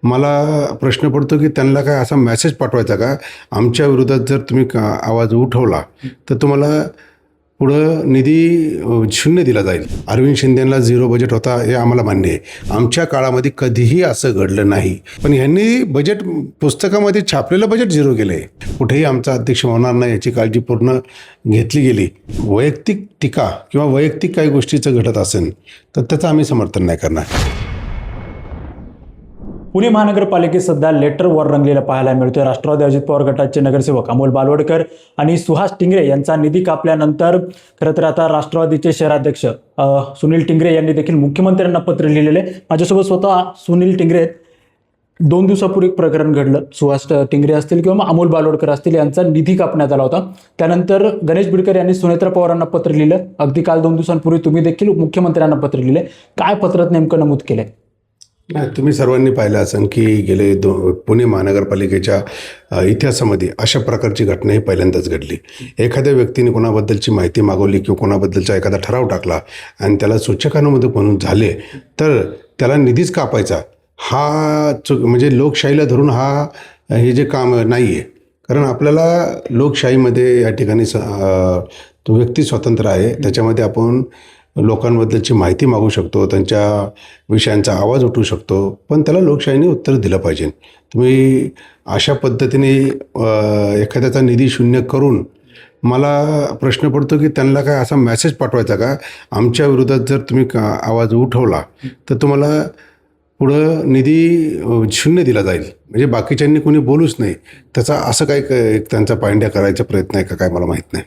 मला प्रश्न पडतो की त्यांना काय असा मेसेज पाठवायचा का, आमच्या विरोधात जर तुम्ही आवाज उठवला तर तुम्हाला पुढं निधी शून्य दिला जाईल. अरविंद शिंदेंना झिरो बजेट होता हे आम्हाला मान्य आहे. आमच्या काळामध्ये कधीही असं घडलं नाही. पण ह्यांनी बजेट पुस्तकामध्ये छापलेलं बजेट झिरो केलं आहे. कुठेही आमचा अध्यक्ष होणार नाही याची काळजी पूर्ण घेतली गेली. वैयक्तिक टीका किंवा वैयक्तिक काही गोष्टीचं घडत असेल तर त्याचं आम्ही समर्थन नाही करणार. पुणे महानगरपालिकेत सध्या लेटर वॉर रंगलेला पाहायला मिळतोय. राष्ट्रवादी अजित पवार गटाचे नगरसेवक अमोल बालवडकर आणि सुहास टिंगरे यांचा निधी कापल्यानंतर खरं तर आता राष्ट्रवादीचे शहराध्यक्ष सुनील टिंगरे यांनी देखील मुख्यमंत्र्यांना पत्र लिहिलेले. माझ्यासोबत स्वतः सुनील टिंगरे. 2 दिवसापूर्वी एक प्रकरण घडलं. सुहास टिंगरे असतील किंवा अमोल बालवडकर असतील यांचा निधी कापण्यात आला होता. त्यानंतर गणेश बिडकर यांनी सुनेत्रा पवारांना पत्र लिहिलं. अगदी काल 2 दिवसांपूर्वी तुम्ही देखील मुख्यमंत्र्यांना पत्र लिहिले. काय पत्रात नेमकं नमूद केलंय? नाही, तुम्ही सर्वांनी पाहिलं असेल की गेले पुणे महानगरपालिकेच्या इतिहासामध्ये अशा प्रकारची घटना ही पहिल्यांदाच घडली. एखाद्या व्यक्तीने कोणाबद्दलची माहिती मागवली किंवा कोणाबद्दलचा एखादा ठराव टाकला आणि त्याला सूचकांमध्ये म्हणून झाले तर त्याला निधीच कापायचा हा म्हणजे लोकशाहीला धरून हे जे काम नाही आहे. कारण आपल्याला लोकशाहीमध्ये या ठिकाणी तो व्यक्ती स्वतंत्र आहे. त्याच्यामध्ये आपण लोकांबद्दलची माहिती मागू शकतो, त्यांच्या विषयांचा आवाज उठवू शकतो, पण त्याला लोकशाहीने उत्तर दिलं पाहिजे. तुम्ही अशा पद्धतीने एखाद्याचा निधी शून्य करून मला प्रश्न पडतो की त्यांना काय असा मेसेज पाठवायचा का, आमच्या विरोधात जर तुम्ही आवाज उठवला तर तुम्हाला पुढं निधी शून्य दिला जाईल. म्हणजे बाकीच्यांनी कोणी बोलूच नाही, त्याचा असं काय त्यांचा पायंड्या करायचा प्रयत्न आहे का काय मला माहीत नाही.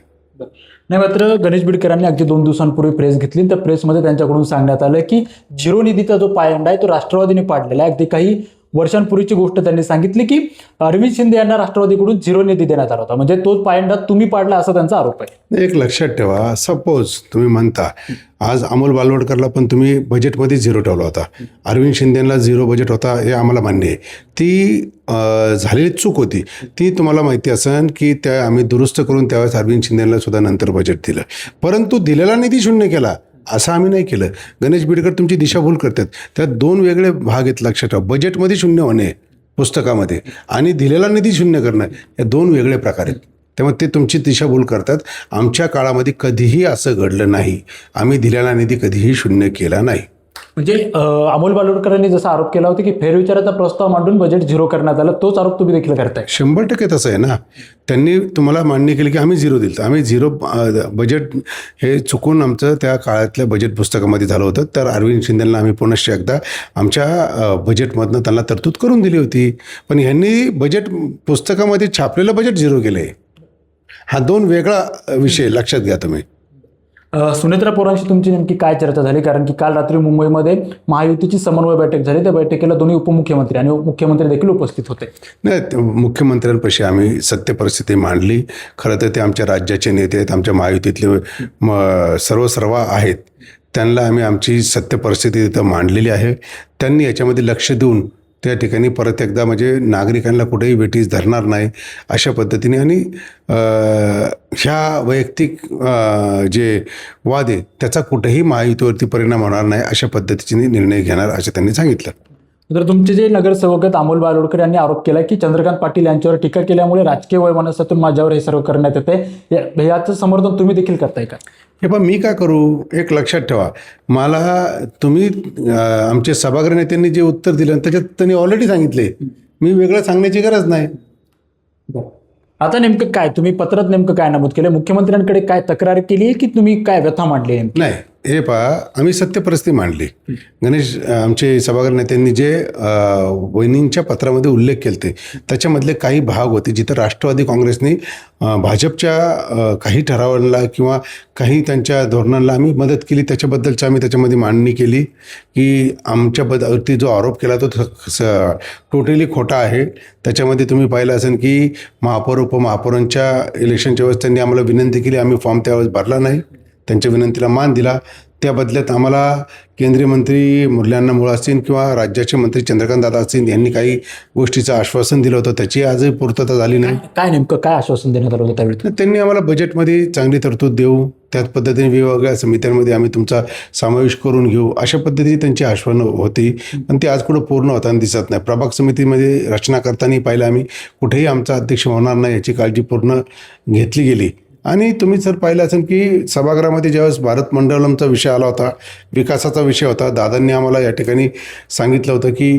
नाही, मात्र गणेश बिडकरांनी अगदी 2 दिवसांपूर्वी प्रेस घेतली. तर प्रेसमध्ये त्यांच्याकडून सांगण्यात आलं की झिरो निधीचा जो पायंडा आहे तो राष्ट्रवादीने पाडलेला आहे. अगदी काही वर्षांपूर्वीची गोष्ट त्यांनी सांगितली की अरविंद शिंदे यांना राष्ट्रवादीकडून झिरो निधी देण्यात आला होता. म्हणजे तोच पायंडा तुम्ही पाडला असा त्यांचा आरोप आहे. एक लक्षात ठेवा, सपोज तुम्ही म्हणता आज अमोल बालवडकरला पण तुम्ही बजेटमध्ये झिरो ठेवला होता, अरविंद शिंदेला झिरो बजेट होता हे आम्हाला मान्य आहे. ती झालेली चूक होती, ती तुम्हाला माहिती असेल की त्या आम्ही दुरुस्त करून त्यावेळेस अरविंद शिंदेला सुद्धा नंतर बजेट दिलं. परंतु दिलेला निधी शून्य केला असं आम्ही नाही केलं. गणेश बिडकर तुमची दिशाभूल करतात. त्यात 2 वेगळे भाग आहेत, लक्षात ठेवा. बजेटमध्ये शून्य होणे पुस्तकामध्ये आणि दिलेला निधी शून्य करणं या 2 वेगळे प्रकार आहेत. त्यामुळे ते तुमची दिशाभूल करतात. आमच्या काळामध्ये कधीही असं घडलं नाही. आम्ही दिलेला निधी कधीही शून्य केला नाही. म्हणजे अमोल बालवडकरांनी जसा आरोप केला होता की फेरविचाराचा प्रस्ताव मांडून बजेट झिरो करण्यात आलं, तोच आरोप तुम्ही देखील करताय. 100% तसं आहे ना. त्यांनी तुम्हाला मान्य केलं की आम्ही झिरो दिलं. आम्ही झिरो बजेट हे चुकून आमचं त्या काळातल्या बजेट पुस्तकामध्ये झालं होतं. तर अरविंद शिंदेला आम्ही पुनश्च एकदा आमच्या बजेटमधनं त्यांना तरतूद करून दिली होती. पण ह्यांनी बजेट पुस्तकामध्ये छापलेलं बजेट झिरो केलं आहे. हा 2 वेगळा विषय लक्षात घ्या तुम्ही. सुनेत्रा पवारांशी तुमची नेमकी काय चर्चा झाली? कारण की काल रात्री मुंबईमध्ये महायुतीची समन्वय बैठक झाली. त्या बैठकीला दोन्ही उपमुख्यमंत्री आणि मुख्यमंत्री देखील उपस्थित होते. नाही, मुख्यमंत्र्यांपाशी आम्ही सत्य परिस्थिती मांडली. खरं तर ते आमच्या राज्याचे नेते आहेत, आमच्या महायुतीतले सर्व आहेत. त्यांना आम्ही आमची सत्य परिस्थिती तिथं मांडलेली आहे. त्यांनी याच्यामध्ये लक्ष देऊन त्या ठिकाणी परत एकदा म्हणजे नागरिकांना कुठेही वेठीस धरणार नाही अशा पद्धतीने आणि ह्या वैयक्तिक जे वाद आहे त्याचा कुठेही महायुतीवरती परिणाम होणार नाही अशा पद्धतीने निर्णय घेणार असं त्यांनी सांगितलं. तर तुमचे जे नगरसेवक आहेत अमोल बालवडकर यांनी आरोप केला की चंद्रकांत पाटील यांच्यावर टीका केल्यामुळे राजकीय वैमनस्यातून माझ्यावर हे सर्व करण्यात येते. याचं समर्थन तुम्ही देखील करताय का? हे पण मी का करू? एक लक्षात ठेवा, मला तुम्ही आमचे सभागृह नेत्यांनी जे उत्तर दिलं त्याच्यात त्यांनी ऑलरेडी सांगितले. मी वेगळं सांगण्याची गरज नाही. आता नेमकं काय तुम्ही पत्रात नेमकं काय नमूद केलं? मुख्यमंत्र्यांकडे काय तक्रार केली आहे की तुम्ही काय व्यथा मांडली? नाही, हे पहा, आम्ही सत्य परिस्थिती मांडली. गणेश आमचे सभागृह नेत्यांनी जे वहिनींच्या पत्रामध्ये उल्लेख केले त्याच्यामधले काही भाग होते जिथं राष्ट्रवादी काँग्रेसने भाजपच्या काही ठरावांना किंवा काही त्यांच्या धोरणांना आम्ही मदत केली. त्याच्याबद्दलचं आम्ही त्याच्यामध्ये मांडणी केली की आमच्यावरती जो आरोप केला तो टोटली खोटा आहे. त्याच्यामध्ये तुम्ही पाहिलं असेल की महापौर उपमहापौरांच्या इलेक्शनच्या वेळेस त्यांनी आम्हाला विनंती केली, आम्ही फॉर्म त्यावेळेस भरला नाही, त्यांच्या विनंतीला मान दिला. त्या बदल्यात आम्हाला केंद्रीय मंत्री मुरलीअण्णा मोहोळ असतील किंवा राज्याचे मंत्री चंद्रकांत दादा असतील यांनी काही गोष्टीचं आश्वासन दिलं होतं, त्याची आजही पूर्तता झाली नाही. काय नेमकं काय आश्वासन देण्यात आलं होतं त्यावेळी? तर त्यांनी आम्हाला बजेटमध्ये चांगली तरतूद देऊ, त्याच पद्धतीने वेगवेगळ्या समित्यांमध्ये आम्ही तुमचा समावेश करून घेऊ, अशा पद्धतीची त्यांची आश्वासनं होती. पण ते आज कुठं पूर्ण होताना दिसत नाही. प्रभाग समितीमध्ये रचना करताना पाहिलं आम्ही, कुठेही आमचा अध्यक्ष होणार नाही याची काळजी पूर्ण घेतली गेली. आणि तुम्ही जर पाहिलं असेल की सभागृहामध्ये ज्यावेळेस भारत मंडळमचा विषय आला होता, विकासाचा विषय होता, दादांनी आम्हाला या ठिकाणी सांगितलं होतं की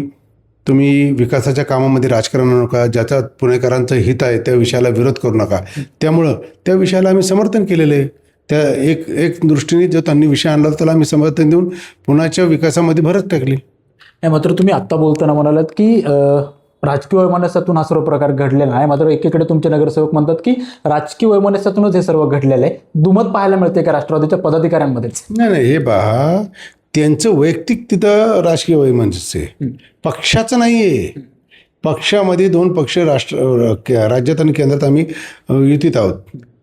तुम्ही विकासाच्या कामामध्ये राजकारण आणू नका, ज्याच्यात पुणेकरांचं हित आहे त्या विषयाला विरोध करू नका. त्यामुळं त्या विषयाला आम्ही समर्थन केलेलं आहे. त्या एक दृष्टीने जो त्यांनी विषय आणला त्याला आम्ही समर्थन देऊन पुण्याच्या विकासामध्ये भरच टाकली. नाही, मात्र तुम्ही आत्ता बोलताना म्हणालात की राजकीय वैमनस्यातून हा सर्व प्रकार घडलेला आहे. मात्र एकीकडे तुमचे नगरसेवक म्हणतात की राजकीय वैमनस्यातूनच हे सर्व घडलेलं आहे. दुमत पाहायला मिळते का राष्ट्रवादीच्या पदाधिकाऱ्यांमध्येच? नाही, हे पहा, त्यांचं वैयक्तिक तिथं राजकीय वैमनस्य आहे, पक्षाचं नाही आहे. पक्षामध्ये 2 पक्ष राज्यात आणि केंद्रात आम्ही युतीत आहोत.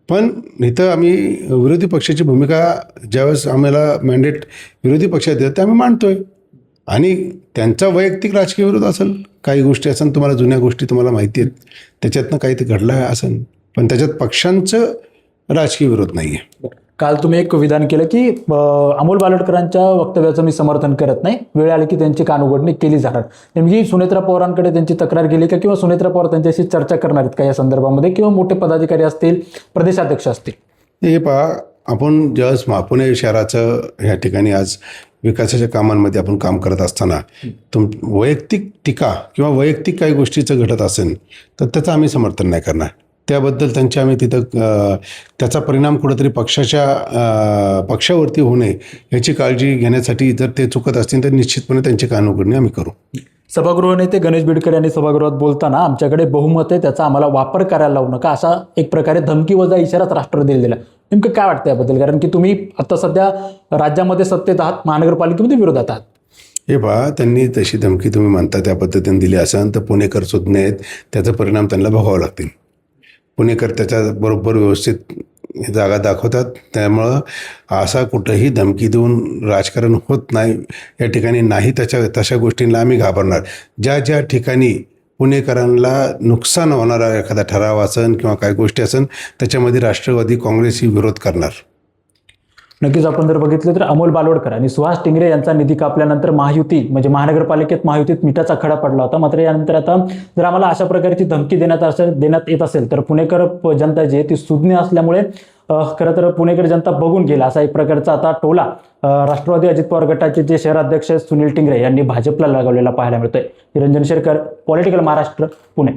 पण इथं आम्ही विरोधी पक्षाची भूमिका ज्यावेळेस आम्हाला मॅन्डेट विरोधी पक्षात देतात ते आम्ही मांडतोय. आणि त्यांचा वैयक्तिक राजकीय विरोध असेल, काही गोष्टी असेल, तुम्हाला जुन्या गोष्टी तुम्हाला माहिती आहेत, त्याच्यातनं काही ते घडलं असेल, पण त्याच्यात पक्षांचं राजकीय विरोध नाही आहे. काल तुम्ही एक विधान केलं की अमोल बालोडकरांच्या वक्तव्याचं मी समर्थन करत नाही, वेळ आली की त्यांची कानउघडणी केली जाणार. नेमकी सुनेत्रा पवारांकडे त्यांची तक्रार गेली का, किंवा सुनेत्रा पवार त्यांच्याशी चर्चा करणार आहेत का या संदर्भामध्ये, किंवा मोठे पदाधिकारी असतील, प्रदेशाध्यक्ष असतील? हे पहा, आपण ज्यावेळेस पुणे शहराचं ह्या ठिकाणी आज विकासाच्या कामांमध्ये आपण काम करत असताना वैयक्तिक टीका किंवा वैयक्तिक काही गोष्टीचं घडत असेल तर त्याचं आम्ही समर्थन नाही करणार. त्याबद्दल त्यांची आम्ही तिथं त्याचा परिणाम कुठंतरी पक्षावरती होऊ नये याची काळजी घेण्यासाठी जर ते चुकत असतील तर निश्चितपणे त्यांची कानउघडणी आम्ही करू. सभागृह नेते गणेश बिडकर यांनी सभागृहात बोलताना आमच्याकडे बहुमत आहे, त्याचा आम्हाला वापर करायला लावू नका, असा एक प्रकारे धमकी वजा इशाराच राष्ट्रवादीला दिला. नेमकं काय वाटतं याबद्दल? कारण की तुम्ही आता सध्या राज्यामध्ये सत्तेत आहात, महानगरपालिकेमध्ये विरोधात आहात. हे पहा, त्यांनी तशी धमकी तुम्ही म्हणता त्या पद्धतीने दिली असेल तर पुणेकर सुज्ञ आहेत, त्याचा परिणाम त्यांना भोगावा लागतील. पुणेकर त्याच्याबरोबर व्यवस्थित जागा दाखवतात. त्यामुळं असा कुठंही धमकी देऊन राजकारण होत नाही या ठिकाणी. नाही तशा गोष्टींना आम्ही घाबरणार. ज्या ठिकाणी पुणेकरांना नुकसान होणारा एखादा ठराव असेल किंवा काही गोष्टी असेल त्याच्यामध्ये राष्ट्रवादी काँग्रेस ही विरोध करणार. नक्कीच आपण जर बघितलं तर अमोल बालोडकर आणि सुहास टिंगरे यांचा निधी कापल्यानंतर महायुती म्हणजे महानगरपालिकेत महायुतीत मिठाचा खडा पडला होता. मात्र यानंतर आता जर आम्हाला अशा प्रकारची धमकी देण्यात येत असेल तर पुणेकर जनता जी आहे ती सुज्ञ असल्यामुळे खरं तर पुणेकर जनता बघून गेला असा एक प्रकारचा आता टोला राष्ट्रवादी अजित पवार गटाचे जे शहराध्यक्ष सुनील टिंगरे यांनी भाजपला लगावलेला पाहायला मिळतोय. निरंजन शेरकर, पॉलिटिकल महाराष्ट्र, पुणे.